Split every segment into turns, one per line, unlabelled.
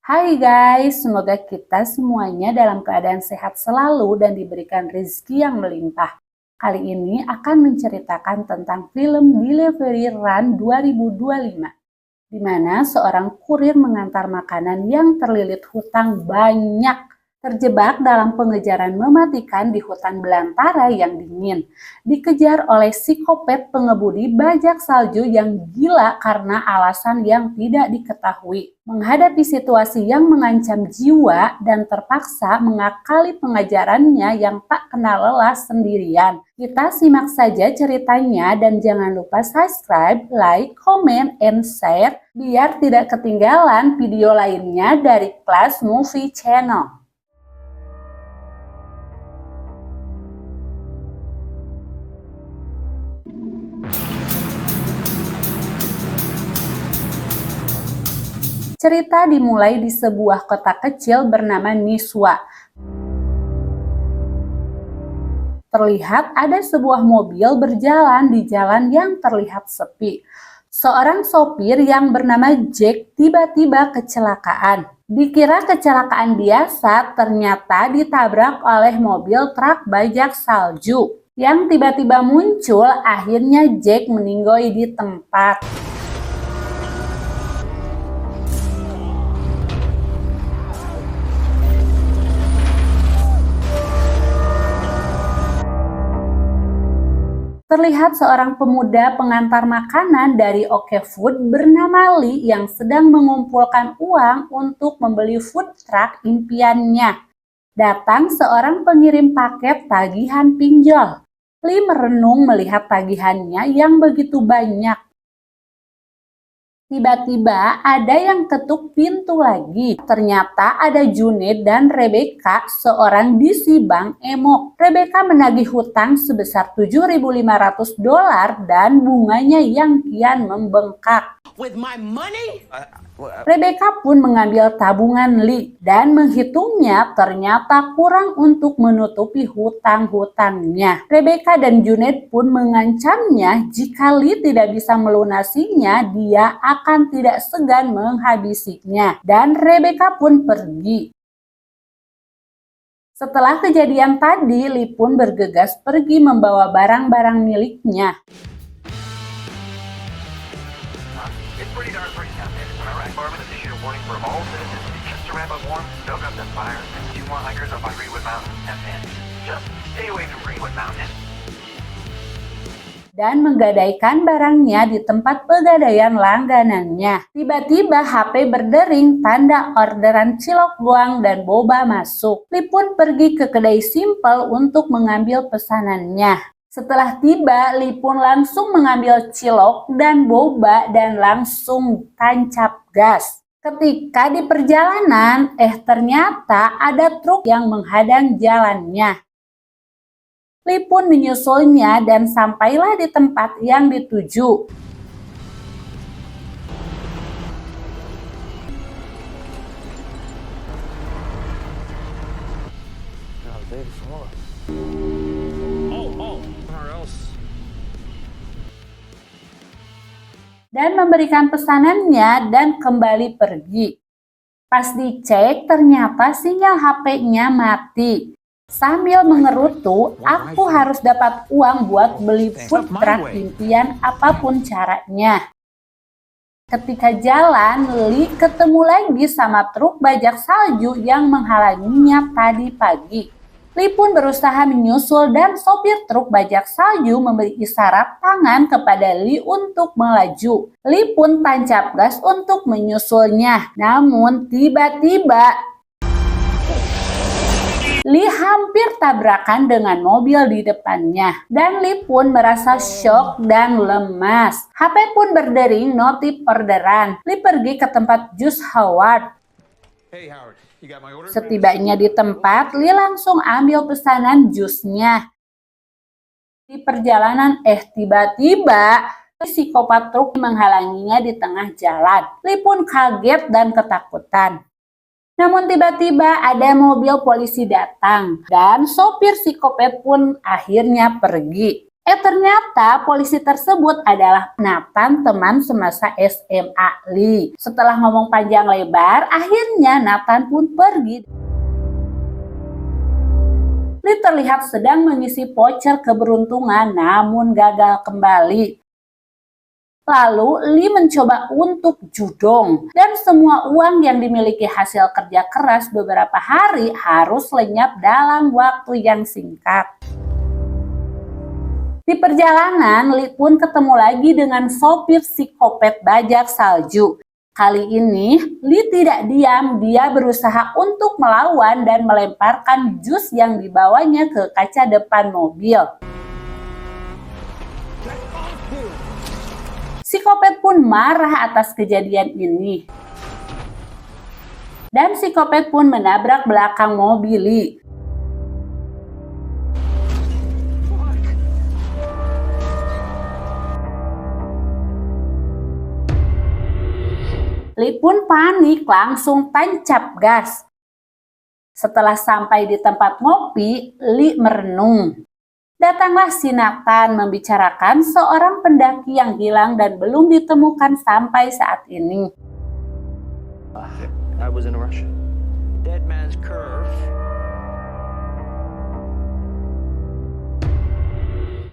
Hai guys, semoga kita semuanya dalam keadaan sehat selalu dan diberikan rezeki yang melimpah. Kali ini akan menceritakan tentang film Delivery Run 2025, di mana seorang kurir mengantar makanan yang terlilit hutang banyak, terjebak dalam pengejaran mematikan di hutan belantara yang dingin, dikejar oleh psikopat pengemudi bajak salju yang gila karena alasan yang tidak diketahui. Menghadapi situasi yang mengancam jiwa dan terpaksa mengakali pengajarannya yang tak kenal lelah sendirian. Kita simak saja ceritanya dan jangan lupa subscribe, like, comment, and share biar tidak ketinggalan video lainnya dari Class Movie Channel. Cerita dimulai di sebuah kota kecil bernama Niswa. Terlihat ada sebuah mobil berjalan di jalan yang terlihat sepi. Seorang sopir yang bernama Jack tiba-tiba kecelakaan. Dikira kecelakaan biasa, ternyata ditabrak oleh mobil truk bajak salju. Yang tiba-tiba muncul, akhirnya Jack meninggal di tempat. Terlihat seorang pemuda pengantar makanan dari Oke Food bernama Lee yang sedang mengumpulkan uang untuk membeli food truck impiannya. Datang seorang pengirim paket tagihan pinjol. Lee merenung melihat tagihannya yang begitu banyak. Tiba-tiba ada yang ketuk pintu lagi. Ternyata ada Junaid dan Rebecca, seorang DC Bank Emo. Rebecca menagih hutang sebesar $7.500 dan bunganya yang kian membengkak.
With my money?
Rebecca pun mengambil tabungan Lee dan menghitungnya, ternyata kurang untuk menutupi hutang-hutangnya. Rebecca dan Junaid pun mengancamnya jika Lee tidak bisa melunasinya, dia akan tidak segan menghabisinya. Dan Rebecca pun pergi. Setelah kejadian tadi, Lee pun bergegas pergi membawa barang-barang miliknya. Dan menggadaikan barangnya di tempat pegadaian langganannya. Tiba-tiba HP berdering, tanda orderan cilok goang dan boba masuk. Lee pun pergi ke kedai Simple untuk mengambil pesanannya. Setelah tiba, Lee pun langsung mengambil cilok dan boba dan langsung tancap gas. Ketika di perjalanan, ternyata ada truk yang menghadang jalannya. Lee pun menyusulnya dan sampailah di tempat yang dituju. Dan memberikan pesanannya dan kembali pergi. Pas dicek, ternyata sinyal HP-nya mati. Sambil mengerutu, aku harus dapat uang buat beli food truck impian apapun caranya. Ketika jalan, Lee ketemu lagi sama truk bajak salju yang menghalanginya tadi pagi. Lee pun berusaha menyusul dan sopir truk bajak salju memberi isyarat tangan kepada Lee untuk melaju. Lee pun tancap gas untuk menyusulnya. Namun tiba-tiba Lee hampir tabrakan dengan mobil di depannya. Dan Lee pun merasa syok dan lemas. HP pun berdering notif orderan. Lee pergi ke tempat Jus Howard. Setibanya di tempat, Lee langsung ambil pesanan jusnya. Di perjalanan, tiba-tiba psikopat truk menghalanginya di tengah jalan. Lee pun kaget dan ketakutan. Namun tiba-tiba ada mobil polisi datang dan sopir psikopat pun akhirnya pergi. Ternyata polisi tersebut adalah Nathan, teman semasa SMA Lee. Setelah ngomong panjang lebar, akhirnya Nathan pun pergi. Lee terlihat sedang mengisi voucher keberuntungan namun gagal kembali. Lalu Lee mencoba untuk judong dan semua uang yang dimiliki hasil kerja keras beberapa hari harus lenyap dalam waktu yang singkat. Di perjalanan, Lee pun ketemu lagi dengan sopir psikopat bajak salju. Kali ini, Lee tidak diam, dia berusaha untuk melawan dan melemparkan jus yang dibawanya ke kaca depan mobil. Psikopat pun marah atas kejadian ini. Dan psikopat pun menabrak belakang mobil Lee. Lee pun panik, langsung tancap gas. Setelah sampai di tempat ngopi, Lee merenung. Datanglah si Nathan membicarakan seorang pendaki yang hilang dan belum ditemukan sampai saat ini.
I was in a rush. Dead man's curve.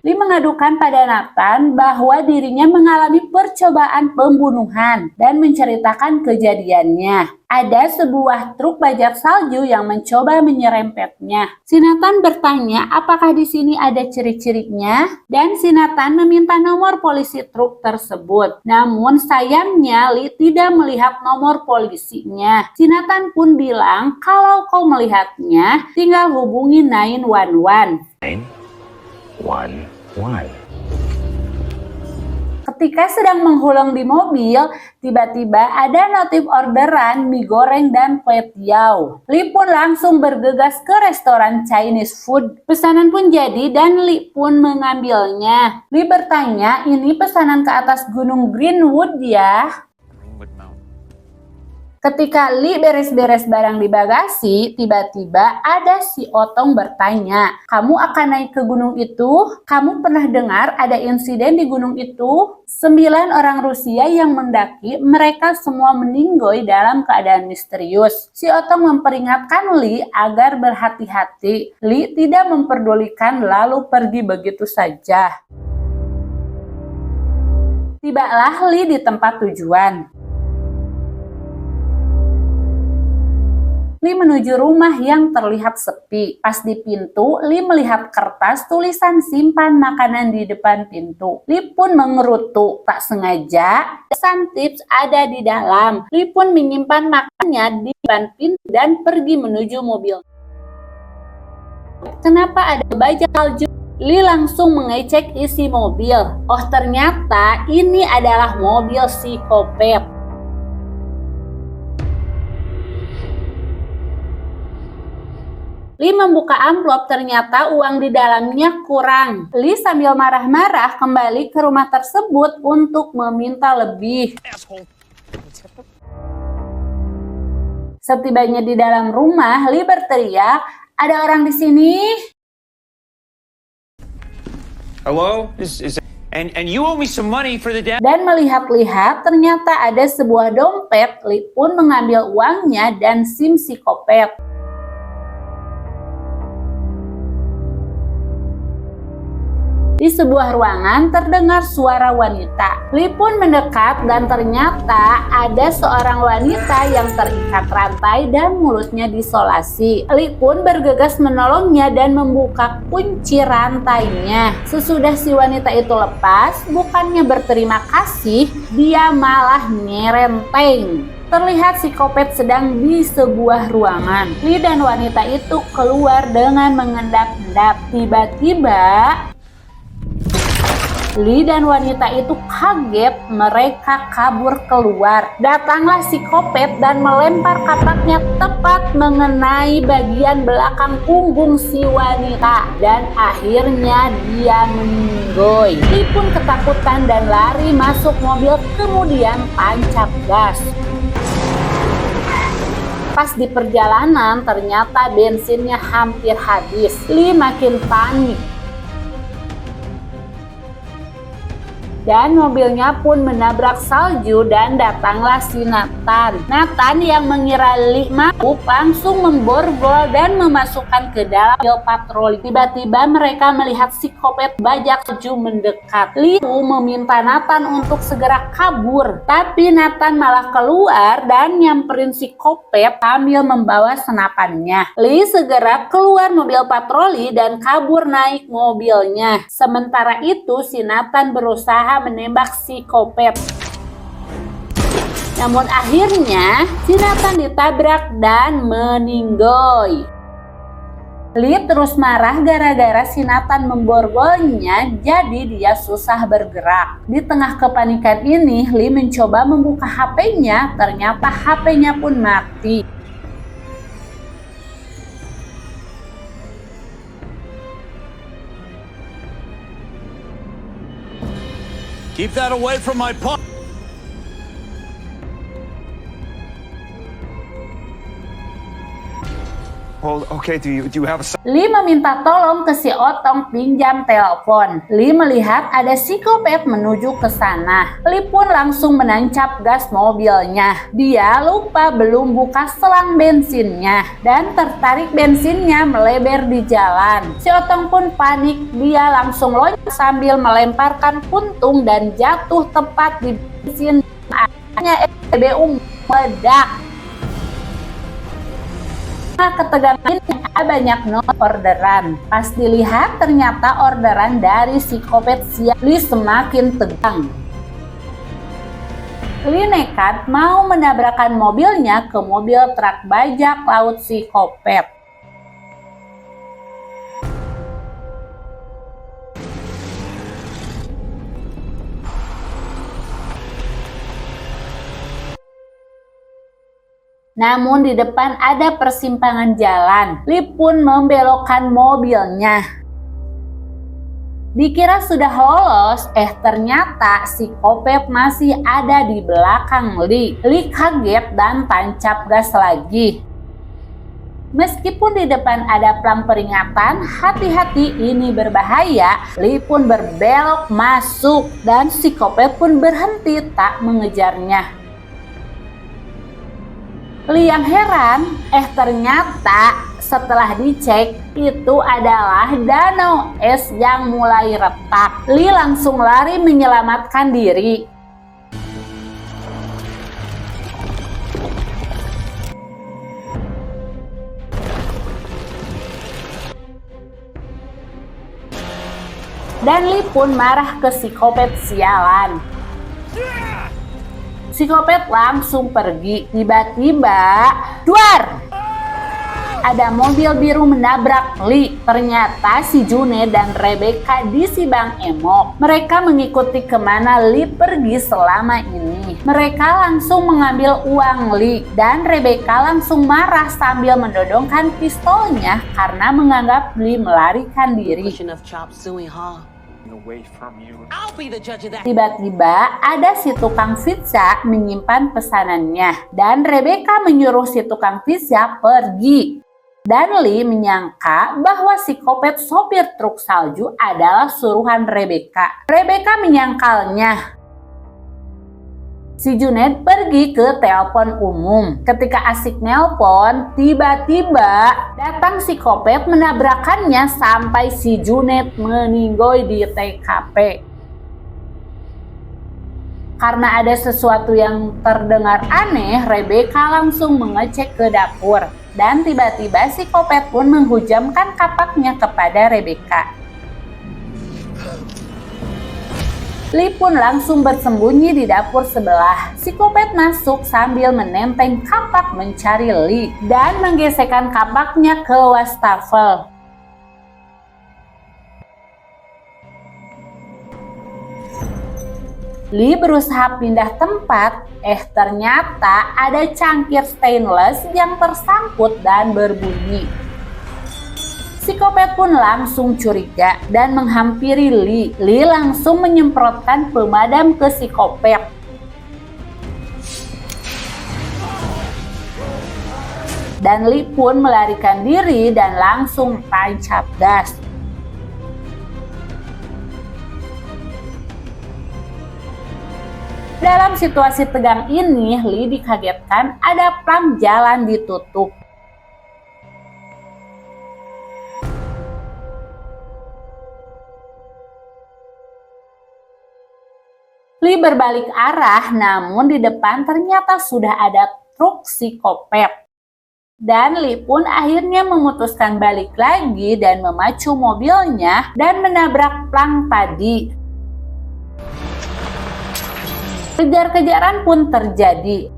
Lee mengadukan pada Nathan bahwa dirinya mengalami percobaan pembunuhan dan menceritakan kejadiannya. Ada sebuah truk bajak salju yang mencoba menyerempetnya. Si Nathan bertanya apakah di sini ada ciri-cirinya dan si Nathan meminta nomor polisi truk tersebut. Namun sayangnya Lee tidak melihat nomor polisinya. Si Nathan pun bilang kalau kau melihatnya tinggal hubungi 911.
911.
Ketika sedang menghulung di mobil, tiba-tiba ada notif orderan mie goreng dan kue tiaw. Lee pun langsung bergegas ke restoran Chinese food. Pesanan pun jadi dan Lee pun mengambilnya. Lee bertanya, ini pesanan ke atas Gunung Greenwood ya? Ketika Lee beres-beres barang di bagasi, tiba-tiba ada si Otong bertanya, kamu akan naik ke gunung itu? Kamu pernah dengar ada insiden di gunung itu? 9 orang Rusia yang mendaki, mereka semua meninggoy dalam keadaan misterius. Si Otong memperingatkan Lee agar berhati-hati. Lee tidak memperdulikan lalu pergi begitu saja. Tibalah Lee di tempat tujuan. Lee menuju rumah yang terlihat sepi. Pas di pintu, Lee melihat kertas tulisan simpan makanan di depan pintu. Lee pun mengerutu. Tak sengaja, pesan tips ada di dalam. Lee pun menyimpan makanannya di depan pintu dan pergi menuju mobil. Kenapa ada bajak salju? Lee langsung mengecek isi mobil. Oh, ternyata ini adalah mobil psikopat. Lee membuka amplop, ternyata uang di dalamnya kurang. Lee sambil marah-marah kembali ke rumah tersebut untuk meminta lebih. Setibanya di dalam rumah, Lee berteriak, "Ada orang di sini?"
Hello? And you owe me some money for the damage.
Dan melihat-lihat, ternyata ada sebuah dompet. Lee pun mengambil uangnya dan SIM psikopat. Di sebuah ruangan terdengar suara wanita. Lee pun mendekat dan ternyata ada seorang wanita yang terikat rantai dan mulutnya disolasi. Lee pun bergegas menolongnya dan membuka kunci rantainya. Sesudah si wanita itu lepas, bukannya berterima kasih, dia malah nyerenteng. Terlihat psikopat sedang di sebuah ruangan. Lee dan wanita itu keluar dengan mengendap-endap. Tiba-tiba Lee dan wanita itu kaget, mereka kabur keluar. Datanglah psikopat dan melempar kapaknya tepat mengenai bagian belakang punggung si wanita. Dan akhirnya dia meninggoy. Lee pun ketakutan dan lari masuk mobil, kemudian tancap gas. Pas di perjalanan ternyata bensinnya hampir habis. Lee makin panik. dan mobilnya pun menabrak salju dan datanglah si Nathan. Nathan yang mengira Lee mampu langsung memborgol dan memasukkan ke dalam mobil patroli. Tiba-tiba mereka melihat psikopat bajak salju mendekat. Lee meminta Nathan untuk segera kabur, tapi Nathan malah keluar dan nyamperin psikopat sambil membawa senapannya. Lee segera keluar mobil patroli dan kabur naik mobilnya. Sementara itu si Nathan berusaha menembak psikopat. Namun akhirnya si Nathan ditabrak dan meninggoy. Lee terus marah gara-gara si Nathan memborgolnya, jadi dia susah bergerak. Di tengah kepanikan ini, Lee mencoba membuka HP-nya, ternyata HP-nya pun mati.
Keep that away from my pump.
Well, okay, do you have a...
Lee meminta tolong ke si Otong pinjam telepon. Lee melihat ada psikopat menuju ke sana. Lee pun langsung menancap gas mobilnya. Dia lupa belum buka selang bensinnya dan tertarik bensinnya melebar di jalan. Si Otong pun panik, dia langsung loncat sambil melemparkan puntung dan jatuh tepat di bensin. Akhirnya SPBU meledak. Ketegangan ini ada banyak orderan. Pas dilihat ternyata orderan dari psikopat siap. Lee semakin tegang. Lee nekat mau menabrakkan mobilnya ke mobil truk bajak laut psikopat. Namun di depan ada persimpangan jalan. Lee pun membelokkan mobilnya. Dikira sudah lolos, ternyata psikopat masih ada di belakang Lee. Lee kaget dan tancap gas lagi. Meskipun di depan ada pelang peringatan, hati-hati ini berbahaya, Lee pun berbelok masuk dan psikopat pun berhenti tak mengejarnya. Lee yang heran, ternyata setelah dicek itu adalah danau es yang mulai retak. Lee langsung lari menyelamatkan diri. Dan Lee pun marah ke psikopat sialan. Psikopat langsung pergi. Tiba-tiba, duar! Ada mobil biru menabrak Lee. Ternyata si Junaid dan Rebecca di Sibang Emok. Mereka mengikuti kemana Lee pergi selama ini. Mereka langsung mengambil uang Lee. Dan Rebecca langsung marah sambil mendodongkan pistolnya karena menganggap Lee melarikan diri. Tiba-tiba ada si tukang pizza menyimpan pesanannya dan Rebecca menyuruh si tukang pizza pergi. Dan Lee menyangka bahwa psikopat sopir truk salju adalah suruhan Rebecca. Rebecca menyangkalnya. Si Junaid pergi ke telepon umum. Ketika asik nelpon, tiba-tiba datang psikopat menabrakannya sampai si Junaid meninggoy di TKP. Karena ada sesuatu yang terdengar aneh, Rebecca langsung mengecek ke dapur. Dan tiba-tiba psikopat pun menghujamkan kapaknya kepada Rebecca. Lee pun langsung bersembunyi di dapur sebelah. Psikopat masuk sambil menenteng kapak mencari Lee dan menggesekkan kapaknya ke wastafel. Lee berusaha pindah tempat, ternyata ada cangkir stainless yang tersangkut dan berbunyi. Psikopat pun langsung curiga dan menghampiri Lee. Lee langsung menyemprotkan pemadam ke psikopat. Dan Lee pun melarikan diri dan langsung tancap gas. Dalam situasi tegang ini, Lee dikagetkan ada plang jalan ditutup. Lee berbalik arah, namun di depan ternyata sudah ada truk psikopat. Dan Lee pun akhirnya memutuskan balik lagi dan memacu mobilnya dan menabrak plang tadi. Kejar-kejaran pun terjadi.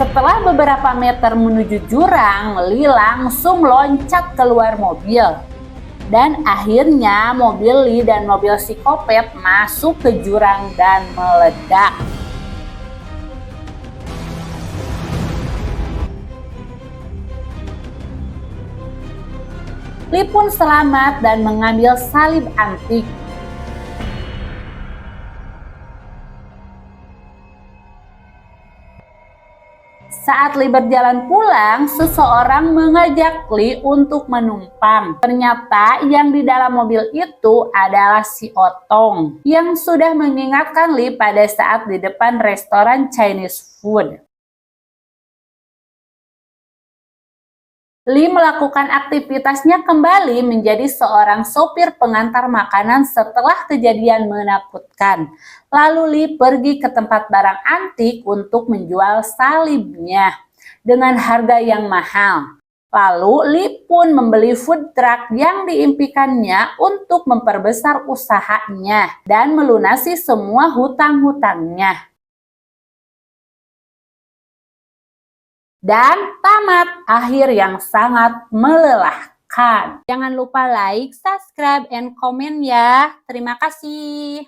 Setelah beberapa meter menuju jurang, Lee langsung loncat keluar mobil. Dan akhirnya mobil Lee dan mobil psikopat masuk ke jurang dan meledak. Lee pun selamat dan mengambil salib antik. Saat Lee berjalan pulang, seseorang mengajak Lee untuk menumpang. Ternyata yang di dalam mobil itu adalah si Otong yang sudah mengingatkan Lee pada saat di depan restoran Chinese food. Lee melakukan aktivitasnya kembali menjadi seorang sopir pengantar makanan setelah kejadian menakutkan. Lalu Lee pergi ke tempat barang antik untuk menjual salibnya dengan harga yang mahal. Lalu Lee pun membeli food truck yang diimpikannya untuk memperbesar usahanya dan melunasi semua hutang-hutangnya. Dan tamat akhir yang sangat melelahkan. Jangan lupa like, subscribe, and komen ya. Terima kasih.